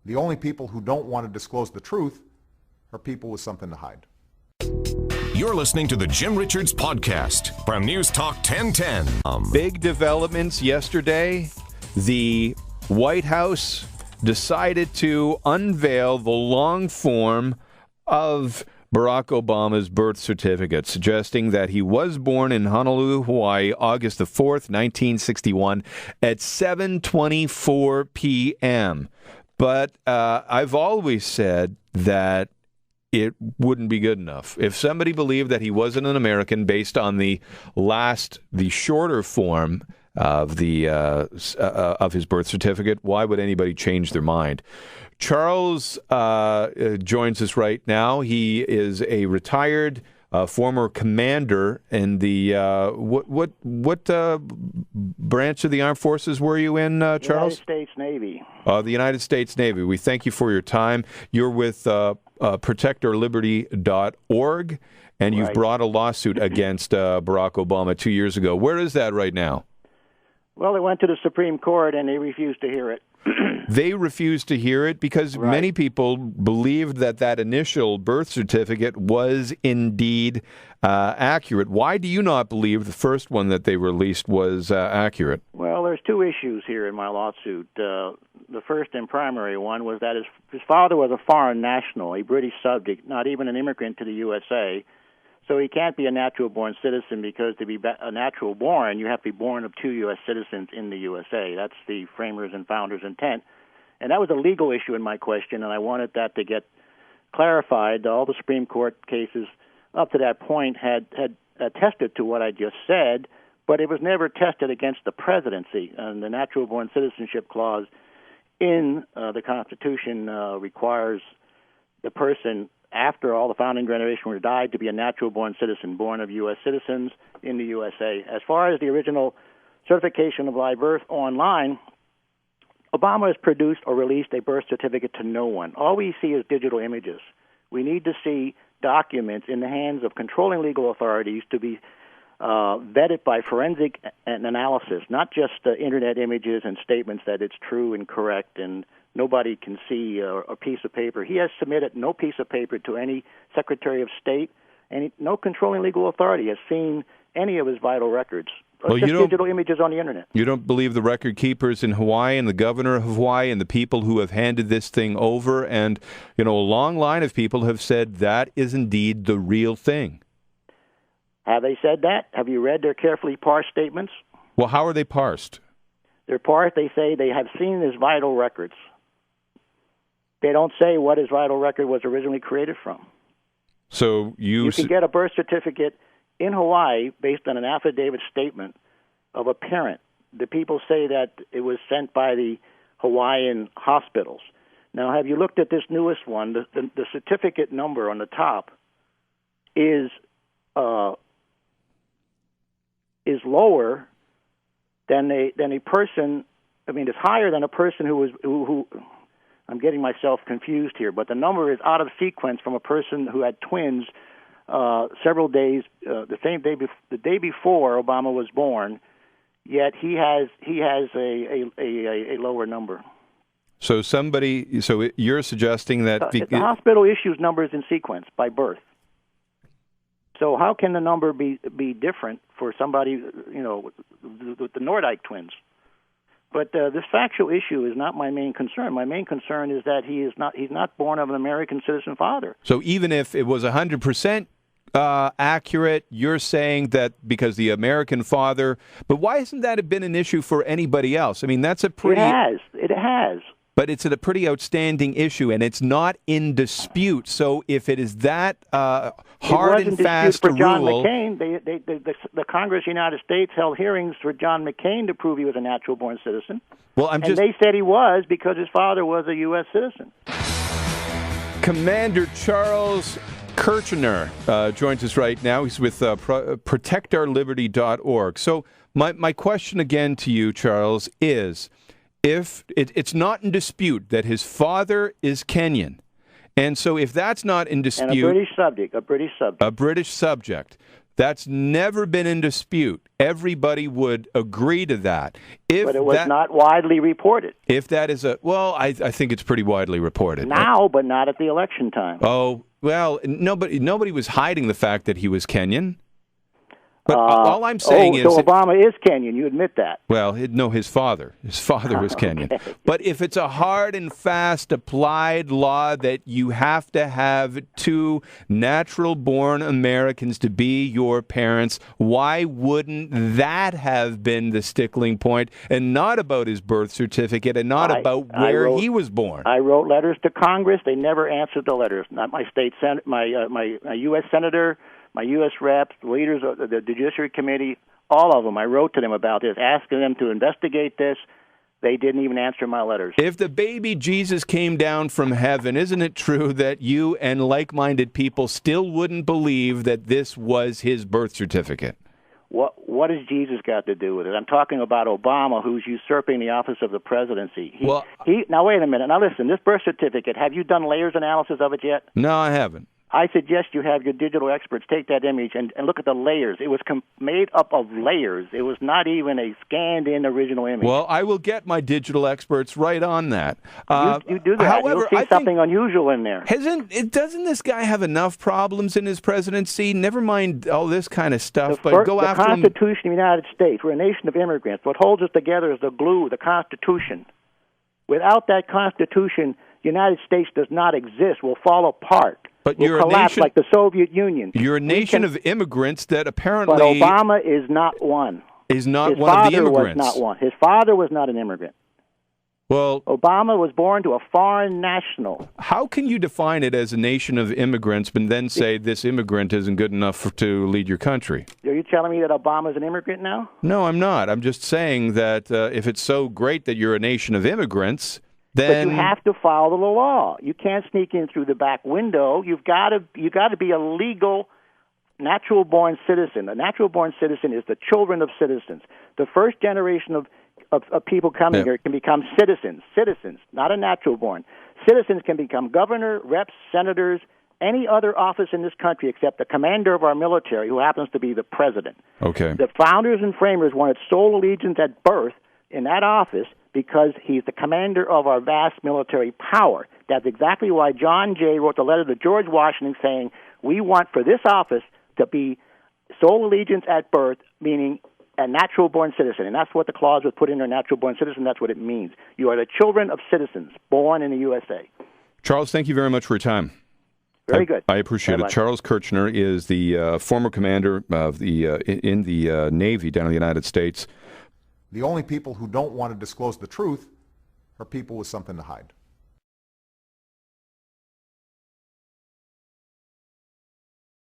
The only people who don't want to disclose the truth are people with something to hide. You're listening to the Jim Richards Podcast from News Talk 1010. Big developments yesterday. The White House decided to unveil the long form of Barack Obama's birth certificate, suggesting that he was born in Honolulu, Hawaii, August the 4th, 1961, at 7:24 p.m. But I've always said that it wouldn't be good enough. If somebody believed that he wasn't an American based on the shorter form of his birth certificate, why would anybody change their mind? Charles joins us right now. He is a retired former commander in the what branch of the armed forces were you in, Charles? United States Navy. The United States Navy. We thank you for your time. You're with protectourliberty.org, and you've brought a lawsuit against Barack Obama 2 years ago. Where is that right now? Well, it went to the Supreme Court, and they refused to hear it. They refused to hear it because many people believed that initial birth certificate was indeed accurate. Why do you not believe the first one that they released was accurate? Well, there's two issues here in my lawsuit. The first and primary one was that his father was a foreign national, a British subject, not even an immigrant to the USA. So he can't be a natural-born citizen because to be a natural-born, you have to be born of two U.S. citizens in the USA. That's the framers and founders' intent. And that was a legal issue in my question, and I wanted that to get clarified. All the Supreme Court cases up to that point had attested to what I just said, but it was never tested against the presidency. And the natural-born citizenship clause in the Constitution requires the person after all the founding generation were died to be a natural-born citizen, born of U.S. citizens in the USA. As far as the original certification of live birth online, Obama has produced or released a birth certificate to no one. All we see is digital images. We need to see documents in the hands of controlling legal authorities to be vetted by forensic analysis, not just Internet images and statements that it's true and correct and nobody can see a piece of paper. He has submitted no piece of paper to any Secretary of State, and no controlling legal authority has seen any of his vital records. Well, just digital images on the Internet. You don't believe the record keepers in Hawaii and the governor of Hawaii and the people who have handed this thing over, and a long line of people have said that is indeed the real thing. Have they said that? Have you read their carefully parsed statements? Well, how are they parsed? They're parsed. They say they have seen his vital records. They don't say what his vital record was originally created from. So you can get a birth certificate in Hawaii based on an affidavit statement of a parent. The people say that it was sent by the Hawaiian hospitals. Now, have you looked at this newest one? The certificate number on the top is lower than a person. I mean, it's higher than a person who I'm getting myself confused here, but the number is out of sequence from a person who had twins several days, the day before Obama was born. Yet he has a lower number. So you're suggesting that the hospital issues numbers in sequence by birth. So how can the number be different for somebody, with the Nordyke twins? But this factual issue is not my main concern. My main concern is that he's not born of an American citizen father. So even if it was 100% accurate, you're saying that because the American father, but why hasn't that been an issue for anybody else? I mean, that's a pretty... It has. But it's a pretty outstanding issue, and it's not in dispute. So if it is that hard and fast for John rule... McCain, the Congress of the United States held hearings for John McCain to prove he was a natural-born citizen. Well, and they said he was because his father was a U.S. citizen. Commander Charles Kerchner joins us right now. He's with protectourliberty.org. So my question again to you, Charles, is... If it's not in dispute that his father is Kenyan, and so if that's not in dispute... And a British subject. A British subject. That's never been in dispute. Everybody would agree to that. But it was not widely reported. If that is I think it's pretty widely reported. Now, but not at the election time. Oh, well, nobody was hiding the fact that he was Kenyan. But all I'm saying is... So Obama is Kenyan, you admit that? Well, no, his father. His father was Kenyan. Okay. But if it's a hard and fast applied law that you have to have two natural-born Americans to be your parents, why wouldn't that have been the stickling point, and not about his birth certificate and not about where he was born? I wrote letters to Congress. They never answered the letters. Not my state senate, my U.S. senator, my U.S. reps, leaders of the Judiciary Committee, all of them. I wrote to them about this, asking them to investigate this. They didn't even answer my letters. If the baby Jesus came down from heaven, isn't it true that you and like-minded people still wouldn't believe that this was his birth certificate? What has Jesus got to do with it? I'm talking about Obama, who's usurping the office of the presidency. Now, wait a minute. Now, listen, this birth certificate, have you done layers analysis of it yet? No, I haven't. I suggest you have your digital experts take that image and look at the layers. It was made up of layers. It was not even a scanned-in original image. Well, I will get my digital experts right on that. You do that. However, you'll see something unusual in there. Doesn't this guy have enough problems in his presidency? Never mind all this kind of stuff, the Constitution of the United States. We're a nation of immigrants. What holds us together is the glue, the Constitution. Without that Constitution, the United States does not exist. We'll fall apart. But we'll collapse like the Soviet Union. You're a nation of immigrants that apparently... But Obama is not one. Is not one of the immigrants. His father was not one. His father was not an immigrant. Well, Obama was born to a foreign national. How can you define it as a nation of immigrants, but then say this immigrant isn't good enough to lead your country? Are you telling me that Obama's an immigrant now? No, I'm not. I'm just saying that if it's so great that you're a nation of immigrants... Then, but you have to follow the law. You can't sneak in through the back window. You got to be a legal, natural-born citizen. A natural-born citizen is the children of citizens. The first generation of people coming here can become citizens, not a natural-born. Citizens can become governor, reps, senators, any other office in this country except the commander of our military, who happens to be the president. Okay. The founders and framers wanted sole allegiance at birth in that office because he's the commander of our vast military power. That's exactly why John Jay wrote the letter to George Washington saying, we want for this office to be sole allegiance at birth, meaning a natural-born citizen. And that's what the clause was put in there, natural-born citizen. That's what it means. You are the children of citizens born in the USA. Charles, thank you very much for your time. Very good. I appreciate it. Charles Kerchner is the former commander of in the Navy down in the United States. The only people who don't want to disclose the truth are people with something to hide.